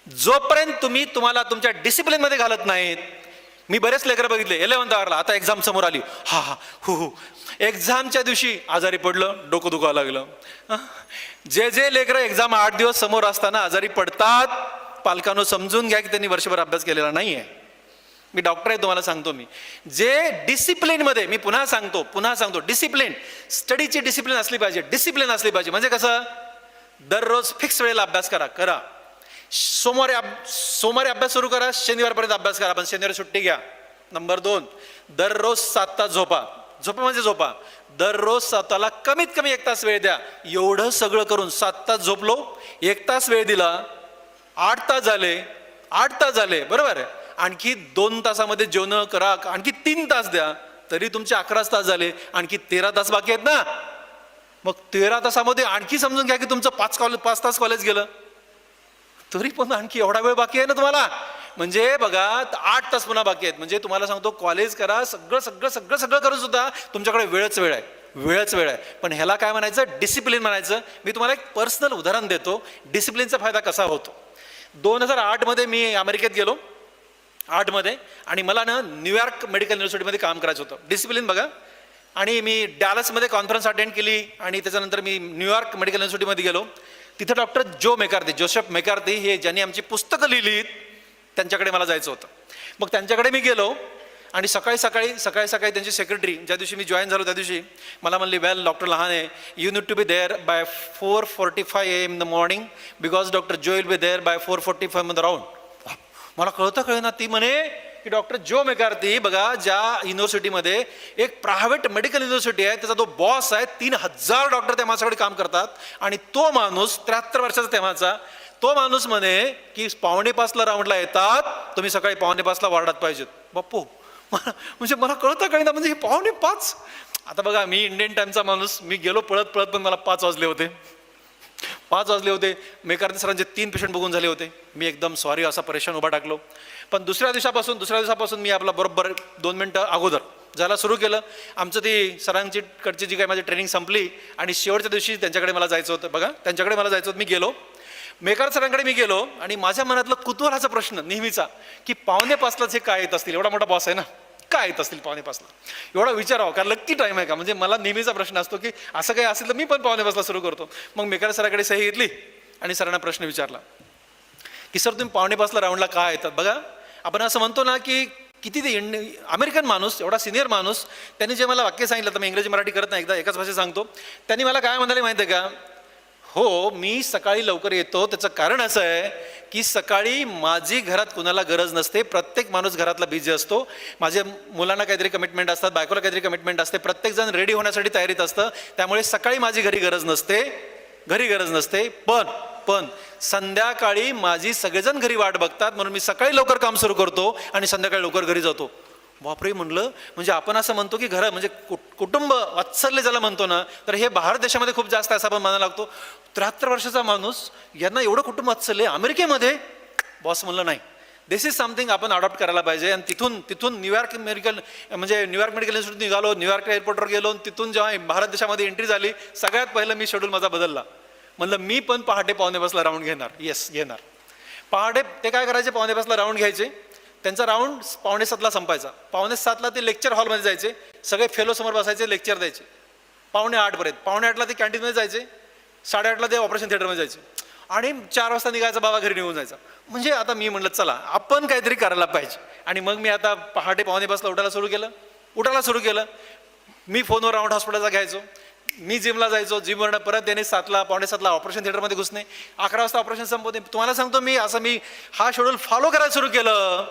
जोपर्यंत तुम्ही तुम्हाला तुमच्या डिसिप्लिनमध्ये घालत नाहीत. मी बरेच लेकरं बघितले 11th आवरला, आता एक्झाम समोर आली, हा हा हु हु, एक्झामच्या दिवशी आजारी पडलं, डोकं दुखावं लागलं. जे जे लेकरं एक्झाम 8 दिवस समोर असताना आजारी पडतात, पालकांनो समजून घ्या की त्यांनी वर्षभर अभ्यास केलेला नाही आहे. मी डॉक्टर आहे, तुम्हाला सांगतो. मी जे डिसिप्लिनमध्ये, मी पुन्हा सांगतो डिसिप्लिन, स्टडीची डिसिप्लिन असली पाहिजे. डिसिप्लिन असली पाहिजे म्हणजे कसं, दररोज फिक्स वेळेला अभ्यास करा. सोमवारी अभ्यास सुरू करा, शनिवारपर्यंत अभ्यास करा, पण शनिवारी सुट्टी घ्या. नंबर 2, दररोज 7 तास झोपा. दररोज स्वतःला कमीत कमी 1 तास वेळ द्या. एवढं सगळं करून 7 तास झोपलो, 1 तास वेळ दिला, 8 तास झाले बरोबर आहे. आणखी 2 तासामध्ये जेवण करा, आणखी 3 तास द्या, तरी तुमचे 11 तास झाले. आणखी 13 तास बाकी आहेत ना. मग 13 तासामध्ये आणखी समजून घ्या की तुमचं 5 तास कॉलेज गेलं, तरी पण आणखी एवढा वेळ बाकी आहे ना तुम्हाला. म्हणजे बघा 8 तास पुन्हा बाकी आहेत. म्हणजे तुम्हाला सांगतो, कॉलेज करा, सगळं करून सुद्धा तुमच्याकडे वेळच वेळ आहे. पण ह्याला काय म्हणायचं, डिसिप्लिन म्हणायचं. मी तुम्हाला एक पर्सनल उदाहरण देतो, डिसिप्लिनचा फायदा कसा होतो. 2008 मध्ये मी अमेरिकेत गेलो, 8 मध्ये, आणि मला ना न्यूयॉर्क मेडिकल युनिव्हर्सिटीमध्ये काम करायचं होतं. डिसिप्लिन बघा. आणि मी डॅलसमध्ये कॉन्फरन्स अटेंड केली, आणि त्याच्यानंतर मी न्यूयॉर्क मेडिकल युनिव्हर्सिटीमध्ये गेलो. तिथं डॉक्टर जोसेफ मेकार्थी, हे ज्यांनी आमची पुस्तकं लिहिलीत, त्यांच्याकडे मला जायचं होतं. मग त्यांच्याकडे मी गेलो, आणि सकाळी त्यांची सेक्रेटरी, ज्या दिवशी मी जॉईन झालो त्या दिवशी मला म्हणली, well doctor Lahane, you need to be there by 4:45 AM in the morning, because doctor जो will be there by 4:45 in the round. मला कळना. ती म्हणे की डॉक्टर जो मेकार्थी, बघा ज्या युनिव्हर्सिटीमध्ये एक प्रायव्हेट मेडिकल युनिव्हर्सिटी आहे, त्याचा तो बॉस आहे, 3000 डॉक्टर त्या माझ्याकडे काम करतात, आणि तो माणूस 73 वर्षाचा तेव्हाचा, तो माणूस म्हणे की 4:45 राऊंडला येतात, तुम्ही सकाळी 4:45 वार्डात पाहिजेत. बाप्पू, म्हणजे मला कळना, म्हणजे 4:45. आता बघा, मी इंडियन टाइमचा माणूस, मी गेलो पळत, पण मला 5 वाजले होते. मेकार्थी सरांचे 3 पेशंट बघून झाले होते. मी एकदम सॉरी असा परेशान उभा टाकलो. पण दुसऱ्या दिवसापासून मी आपला बरोबर 2 मिनिटं अगोदर जायला सुरू केलं. आमचं ती सरांची कडची जी काही माझी ट्रेनिंग संपली, आणि शेवटच्या दिवशी त्यांच्याकडे मला जायचं होतं. मी गेलो, मेकार सरांकडे मी गेलो, आणि माझ्या मनातला कुतूहलाचा प्रश्न नेहमीचा की 4:45 हे काय येत असतील, एवढा मोठा बॉस आहे ना, काय येत असतील 4:45, एवढा विचारावं, कारण लक्की टाईम आहे का. म्हणजे मला नेहमीचा प्रश्न असतो की असं काही असेल तर मी पण 4:45 सुरू करतो. मग मेकार सराकडे सही घेतली, आणि सरांना प्रश्न विचारला की सर, तुम्ही 4:45 राऊंडला काय येतात. बघा, आपण असं म्हणतो ना की किती ते अमेरिकन माणूस, एवढा सिनियर माणूस, त्यांनी जे मला वाक्य सांगितलं, तर मी इंग्रजी मराठी करत नाही, एकदा एकाच भाषेत सांगतो. त्यांनी मला काय म्हणाले माहिती आहे का, हो, मी सकाळी लवकर येतो, त्याचं कारण असं आहे की सकाळी माझी घरात कुणाला गरज नसते, प्रत्येक माणूस घरातला बिझी असतो, माझ्या मुलांना काहीतरी कमिटमेंट असतात, बायकोला काहीतरी कमिटमेंट असते, प्रत्येकजण रेडी होण्यासाठी तयारीत असतं, त्यामुळे सकाळी माझी घरी गरज नसते. पण संध्याकाळी माझी सगळेजण घरी वाट बघतात, म्हणून मी सकाळी लवकर काम सुरू करतो आणि संध्याकाळी लवकर घरी जातो. बापरे म्हणलं, म्हणजे आपण असं म्हणतो की घर म्हणजे कुटुंब वात्सल्य ज्याला म्हणतो ना, तर हे भारत देशामध्ये खूप जास्त असं आपण म्हणायला लागतो. 73 वर्षाचा माणूस, यांना एवढं कुटुंब वात्सल्य अमेरिकेमध्ये. बॉस म्हणलं नाही, दिस इज समथिंग आपण अडॉप्ट करायला पाहिजे. आणि तिथून न्यूयॉर्क मेडिकल युनिव्हर्सिटी निघालो, न्यूयॉर्क एअरपोर्टवर गेलो, तिथून जेव्हा भारत देशामध्ये एंट्री झाली, सगळ्यात पहिलं मी शेड्यूल माझा बदलला. म्हणलं मी पण पहाटे 4:45 राऊंड घेणार. पहाटे ते काय करायचे, 4:45 राऊंड घ्यायचे, त्यांचा राऊंड 6:45 संपायचा. 7:45 ते लेक्चर हॉलमध्ये जायचे, सगळे फेलो समोर बसायचे, लेक्चर द्यायचे 7:45 पर्यंत. 7:45 ते कॅन्टीनमध्ये जायचे, 8:30 ते ऑपरेशन थिएटरमध्ये जायचे, आणि 4 वाजता निघायचा, बाबा घरी निघून जायचा. म्हणजे आता मी म्हणलं चला आपण काहीतरी करायला पाहिजे. आणि मग मी आता पहाटे 4:45 उठायला सुरू केलं. मी फोनवर राऊंड हॉस्पिटलचा घ्यायचो, मी जिमला जायचो, जिमवरनं परत त्याने 7:45 ऑपरेशन थिएटरमध्ये घुसणे, 11 वाजता ऑपरेशन संपवते. तुम्हाला सांगतो, मी हा शेड्यूल फॉलो करायला सुरू केलं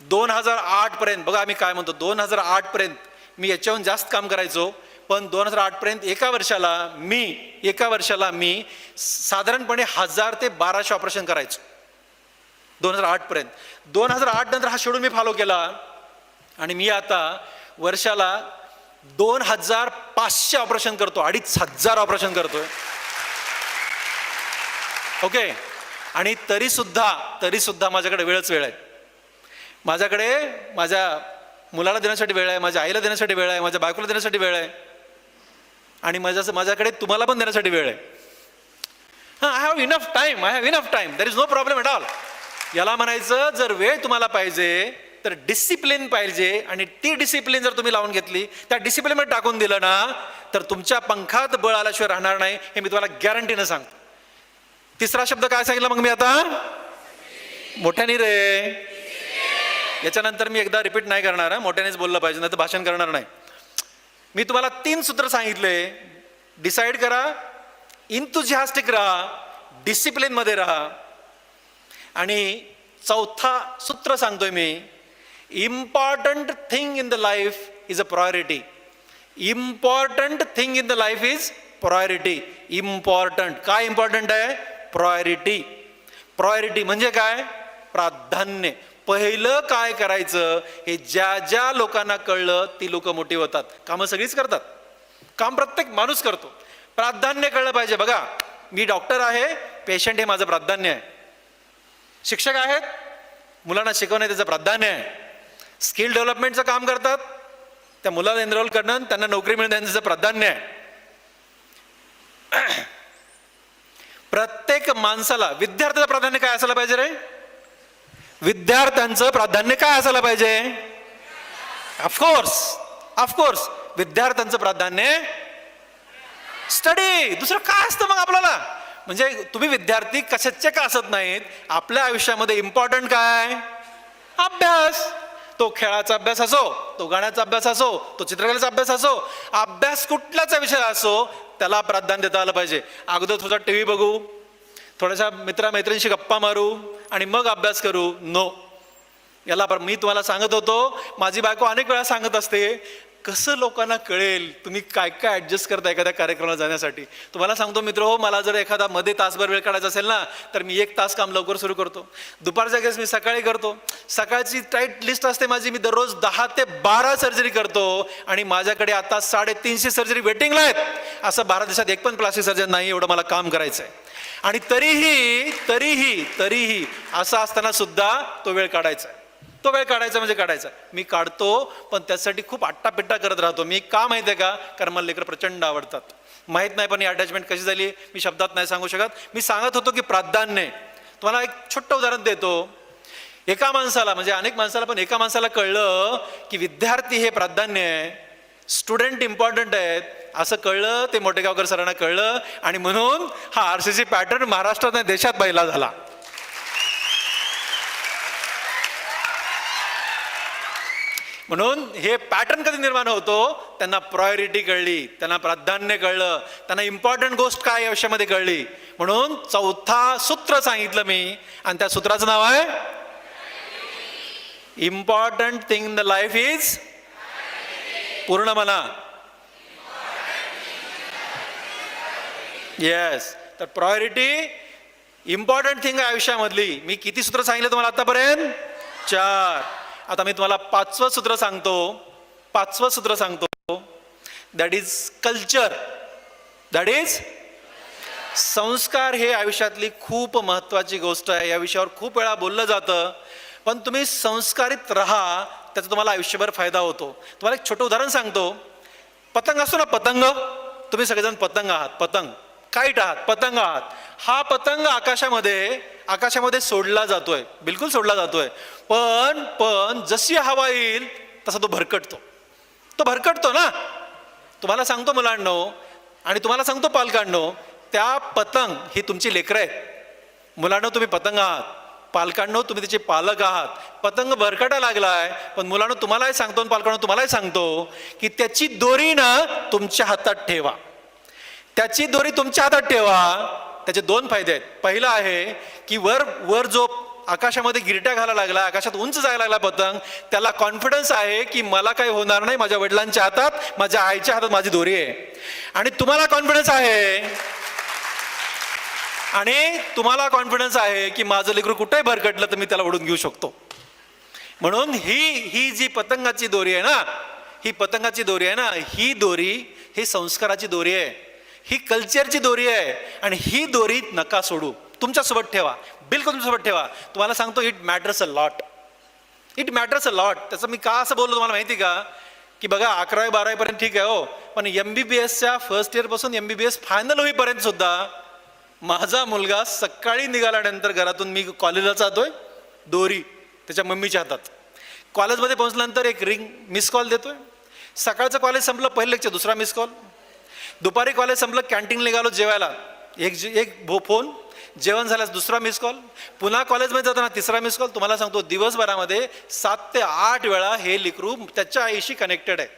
2008 पर्यंत. बघा आम्ही काय म्हणतो, 2008 पर्यंत मी याच्याहून जास्त काम करायचो. पण 2008 पर्यंत एका वर्षाला मी साधारणपणे 1000 ते 1200 ऑपरेशन करायचो 2008 पर्यंत. 2008 नंतर हा शेड्यूल मी फॉलो केला, आणि मी आता वर्षाला 2500 ऑपरेशन करतो, 2500 ऑपरेशन करतोय. ओके. आणि तरी सुद्धा माझ्याकडे वेळ आहे. माझ्याकडे माझ्या मुलाला देण्यासाठी वेळ आहे, माझ्या आईला देण्यासाठी वेळ आहे, माझ्या बायकोला देण्यासाठी वेळ आहे, आणि माझ्याकडे तुम्हाला पण देण्यासाठी वेळ आहे. हां, I have enough time, there is no problem at all. याला म्हणायचं, जर वेळ तुम्हाला पाहिजे तर डिसिप्लिन पाहिजे, आणि ती डिसिप्लिन जर तुम्ही लावून घेतली, त्या डिसिप्लिनमध्ये टाकून दिलं ना, तर तुमच्या पंखात बळ आल्याशिवाय राहणार नाही, हे मी तुम्हाला गॅरंटीनं सांगतो. तिसरा शब्द काय सांगितला मग मी आता? मोठ्याने रे. याच्यानंतर मी एकदा रिपीट नाही करणार, मोठ्यानेच बोललं पाहिजे, नाही तर भाषण करणार नाही. मी तुम्हाला 3 सूत्र सांगितले. डिसाईड करा, इंथुझियास्टिक राहा, डिसिप्लिन मध्ये राहा, आणि चौथा सूत्र सांगतोय मी, important thing in the life is a priority. Important thing in the life is priority. Important काय इम्पॉर्टंट आहे? प्रायोरिटी. प्रायोरिटी म्हणजे काय? प्राधान्य. पहिलं काय करायचं हे ज्या ज्या लोकांना कळलं ती लोक मोठी होतात. कामं सगळीच करतात, काम प्रत्येक माणूस करतो. प्राधान्य कळलं पाहिजे. बघा, मी डॉक्टर आहे, पेशंट हे माझं प्राधान्य आहे. शिक्षक आहेत, मुलांना शिकवणे त्याचं प्राधान्य आहे. स्किल डेव्हलपमेंटचं काम करतात, त्या मुलाला एनरोल करणं, त्यांना नोकरी मिळणं त्यांचं प्राधान्य आहे. प्रत्येक माणसाला, विद्यार्थ्याचं प्राधान्य काय असायला पाहिजे रे? विद्यार्थ्यांचं प्राधान्य काय असायला पाहिजे? ऑफकोर्स विद्यार्थ्यांचं प्राधान्य स्टडी. दुसरं काय असतं मग आपल्याला? म्हणजे तुम्ही विद्यार्थी कशाचे का असत नाहीत, आपल्या आयुष्यामध्ये इम्पॉर्टंट काय? अभ्यास. तो खेळाचा अभ्यास असो, तो गाण्याचा अभ्यास असो, तो चित्रकलेचा अभ्यास असो, अभ्यास कुठलाचा विषय असो, त्याला प्राधान्य देता आलं पाहिजे. अगोदर थोडा टीव्ही बघू, थोड्याशा मित्रांशी गप्पा मारू आणि मग अभ्यास करू, नो. याला मी तुम्हाला सांगत होतो, माझी बायको अनेक वेळा सांगत असते, कसं लोकांना कळेल तुम्ही काय काय ऍडजस्ट करता एखाद्या कार्यक्रमाला जाण्यासाठी. तुम्हाला सांगतो मित्र हो, मला जर एखादा मध्ये तासभर वेळ काढायचा असेल ना, तर मी 1 तास काम लवकर सुरू करतो. दुपारच्या वेळेस मी सकाळी करतो. सकाळची टाईट लिस्ट असते माझी, मी दररोज 10 ते 12 सर्जरी करतो, आणि माझ्याकडे आता 350 सर्जरी वेटिंगला आहेत. असं 12 दिवसात एक पण प्लास्टिक सर्जन नाही, एवढं मला काम करायचं आहे. आणि तरीही असं असताना सुद्धा तो वेळ काढायचा आहे. तो वेळ काढायचा म्हणजे काढायचा. मी काढतो, पण त्यासाठी खूप आट्टापिट्टा करत राहतो. मी का माहिती आहे का? कारण मला लेकरं प्रचंड आवडतात. माहीत नाही पण ही अटॅचमेंट कशी झाली मी शब्दात नाही सांगू शकत. मी सांगत होतो की प्राधान्य. तुम्हाला एक छोटं उदाहरण देतो. एका माणसाला, म्हणजे अनेक माणसाला, पण एका माणसाला कळलं की विद्यार्थी हे प्राधान्य आहे, स्टुडंट इम्पॉर्टंट आहेत, असं कळलं. ते मोटेगावकर सरांना कळलं, आणि म्हणून हा RCC पॅटर्न महाराष्ट्रात आणि देशात पहिला झाला. म्हणून हे पॅटर्न कधी निर्माण होतो? त्यांना प्रायोरिटी कळली, त्यांना प्राधान्य कळलं, त्यांना इम्पॉर्टंट गोष्ट काय या विषयामध्ये कळली. म्हणून चौथा सूत्र सांगितलं मी, आणि त्या सूत्राचं नाव आहे important thing in the life is. पूर्ण म्हणा. येस. तर प्रायोरिटी इम्पॉर्टंट थिंग आहे आयुष्यामधली. मी किती सूत्र सांगितलं तुम्हाला आतापर्यंत? 4. आता मी तुम्हाला 5वं सूत्र सांगतो. That is culture. That is संस्कार. हे आयुष्यातली खूप महत्वाची गोष्ट आहे. या विषयावर खूप वेळा बोललं जातं, पण तुम्ही संस्कारित राहा, त्याचा तुम्हाला आयुष्यभर फायदा होतो. तुम्हाला एक छोटं उदाहरण सांगतो. पतंग असतो ना, पतंग. तुम्ही सगळेजण पतंग आहात, पतंग काईट आहात, पतंग आहात. हा पतंग आकाशामध्ये सोडला जातोय, बिलकुल सोडला जातोय. पण जशी हवा येईल तसा तो भरकटतो ना. तुम्हाला सांगतो मुलांनो, आणि तुम्हाला सांगतो पालकांनो, त्या पतंग ही तुमची लेकरं आहेत. मुलांनो तुम्ही पतंग आहात, पालकांनो तुम्ही त्याचे पालक आहात. पतंग भरकटायला लागलाय, पण मुलांनो तुम्हालाही सांगतो, पालकांनो तुम्हालाही सांगतो की त्याची दोरी ना तुमच्या हातात ठेवा. त्याची दोरी तुमच्या हातात ठेवा. त्याचे 2 फायदे आहेत. पहिला आहे की वर जो आकाशामध्ये गिरट्या घालायला लागला, आकाशात उंच जायला लागला पतंग, त्याला कॉन्फिडन्स आहे की मला काही होणार नाही, माझ्या वडिलांच्या हातात, माझ्या आईच्या हातात माझी दोरी आहे. आणि तुम्हाला कॉन्फिडन्स आहे की माझं लेकरू कुठेही भरकटलं तर मी त्याला ओढून घेऊ शकतो. म्हणून ही जी पतंगाची दोरी आहे ना, ही दोरी ही संस्काराची दोरी आहे, ही कल्चरची दोरी आहे. आणि ही दोरी नका सोडू, तुमच्यासोबत ठेवा, बिलकुल तुमच्यासोबत ठेवा. तुम्हाला सांगतो, इट मॅटर्स अ लॉट. त्याचं मी का असं बोललो तुम्हाला माहिती का? की बघा 11वी-12वी पर्यंत ठीक आहे हो, पण MBBSच्या फर्स्ट इयर पासून MBBS फायनल होईपर्यंत सुद्धा माझा मुलगा सकाळी निघाल्यानंतर घरातून, मी कॉलेजला जातोय, दोरी त्याच्या मम्मीच्या हातात. कॉलेजमध्ये पोहोचल्यानंतर एक रिंग, मिस कॉल देतोय. सकाळचं कॉलेज संपलं, पहिलं लेक्चर, दुसरा मिस कॉल. दुपारी कॉलेज संपलं, कॅन्टीन निघालो जेवायला, एक फोन. जेवण झाल्यास दुसरा मिस कॉल. पुन्हा कॉलेजमध्ये जाताना तिसरा मिस कॉल. तुम्हाला सांगतो, दिवसभरामध्ये 7 ते 8 वेळा हे लेकरू त्याच्या आईशी कनेक्टेड आहे.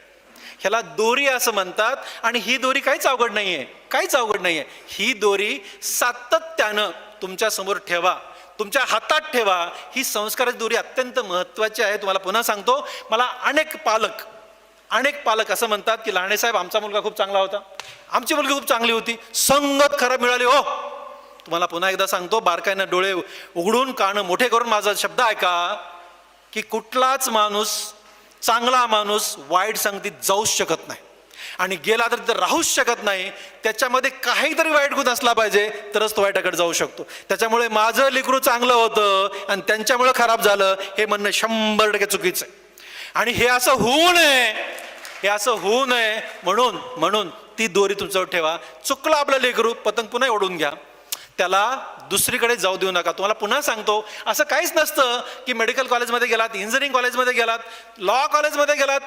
ह्याला दोरी असं म्हणतात. आणि ही दोरी काहीच अवघड नाही आहे, काहीच अवघड नाही आहे. ही दोरी सातत्यानं तुमच्या समोर ठेवा, तुमच्या हातात ठेवा. ही संस्काराची दोरी अत्यंत महत्त्वाची आहे. तुम्हाला पुन्हा सांगतो, मला अनेक पालक असं म्हणतात की लहाने साहेब, आमचा मुलगा खूप चांगला होता, आमची मुलगी खूप चांगली होती, संगत खराब मिळाली हो. तुम्हाला पुन्हा एकदा सांगतो, बारकाईनं डोळे उघडून कानं मोठे करून माझा शब्द ऐका, की कुठलाच माणूस, चांगला माणूस वाईट संगतीत जाऊच शकत नाही. आणि गेला तर तिथं राहूच शकत नाही. त्याच्यामध्ये काहीतरी वाईट गुण असला पाहिजे, तरच तो वाईटाकडे जाऊ शकतो. त्याच्यामुळे माझं लेकरू चांगलं होतं आणि त्यांच्यामुळे खराब झालं, हे म्हणणं 100% चुकीचं आहे. आणि हे असं होऊ नये, म्हणून ती दोरी तुमच्यावर ठेवा. चुकलं आपलं लेकरू, पतंग पुन्हा ओढून घ्या, त्याला दुसरीकडे जाऊ देऊ नका. तुम्हाला पुन्हा सांगतो, असं काहीच नसतं की मेडिकल कॉलेजमध्ये गेलात, इंजिनिअरिंग कॉलेजमध्ये गेलात, लॉ कॉलेजमध्ये गेलात,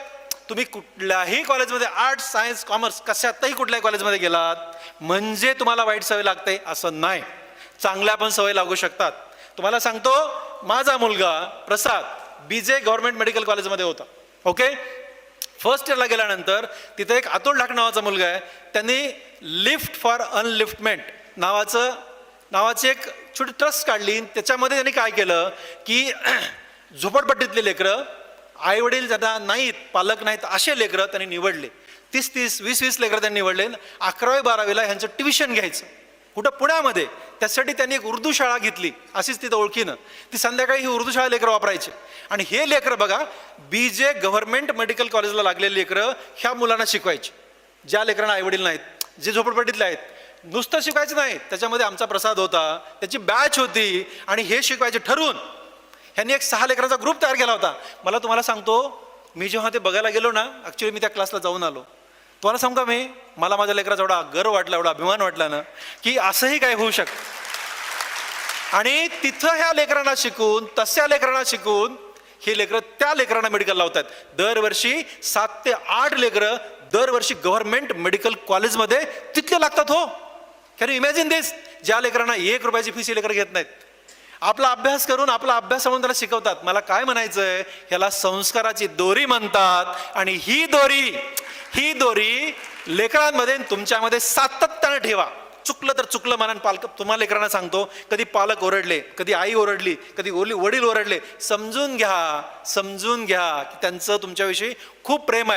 तुम्ही कुठल्याही कॉलेजमध्ये, आर्ट्स, सायन्स, कॉमर्स, कशातही कुठल्याही कॉलेजमध्ये गेलात म्हणजे तुम्हाला वाईट सवय लागते असं नाही. चांगल्या पण सवय लागू शकतात. तुम्हाला सांगतो, माझा मुलगा प्रसाद BJ गव्हर्नमेंट मेडिकल कॉलेजमध्ये होता. ओके, फर्स्ट इयरला गेल्यानंतर तिथे एक अतुल ढाक नावाचा मुलगा आहे. त्यांनी लिफ्ट फॉर अनलिफ्टमेंट नावाची एक छोटी ट्रस्ट काढली. त्याच्यामध्ये त्यांनी काय केलं की झोपडपट्टीतले लेकरं, आई वडील ज्यांना नाहीत, पालक नाहीत, असे लेकरं त्यांनी निवडले. 30-30, 20-20 लेकरं त्यांनी निवडले. 11वी-12वीला ह्यांचं ट्युशन घ्यायचं कुठं, पुण्यामध्ये. त्यासाठी त्यांनी एक उर्दू शाळा घेतली, अशीच तिथं ओळखीनं. ती संध्याकाळी ही उर्दू शाळा लेकरं वापरायचे. आणि हे लेकरं बघा, BJ गव्हर्नमेंट मेडिकल कॉलेजला लागलेले लेकरं ह्या मुलांना शिकवायचे. ज्या लेकरांना आईवडील नाहीत, जे झोपडपट्टीतले आहेत, नुसतं शिकायचं नाही. त्याच्यामध्ये आमचा प्रसाद होता, त्याची बॅच होती आणि हे शिकवायचे ठरवून. ह्यांनी एक 6 लेकरांचा ग्रुप तयार केला होता. मला तुम्हाला सांगतो, मी जेव्हा ते बघायला गेलो ना, ॲक्च्युली मी त्या क्लासला जाऊन आलो. तुम्हाला सांगू का, मला माझ्या लेकराचा एवढा गर्व वाटला, एवढा अभिमान वाटला ना, की असंही काय होऊ शकतं. आणि तिथं ह्या लेकरांना शिकून, तशा लेकरांना शिकून हे लेकरं त्या लेकरांना मेडिकल लावतात. दरवर्षी 7 ते 8 लेकरं दरवर्षी गव्हर्नमेंट मेडिकल कॉलेजमध्ये तिथले लागतात हो. कॅन यू इमॅजिन दिस? ज्या लेकरांना 1 रुपयाची फीस लेकरं घेत नाहीत, आपला अभ्यास करून, आपला अभ्यास म्हणून त्याला शिकवतात. मला काय म्हणायचंय, ह्याला संस्काराची दोरी म्हणतात. आणि ही दोरी लेकरांमध्ये, तुमच्यामध्ये सातत्यानं ठेवा. चुकलं तर चुकलं म्हणून तुम्हाला लेकरांना सांगतो, कधी पालक ओरडले, कधी आई ओरडली, कधी वडील ओरडले, समजून घ्या की त्यांचं तुमच्याविषयी खूप प्रेम आहे.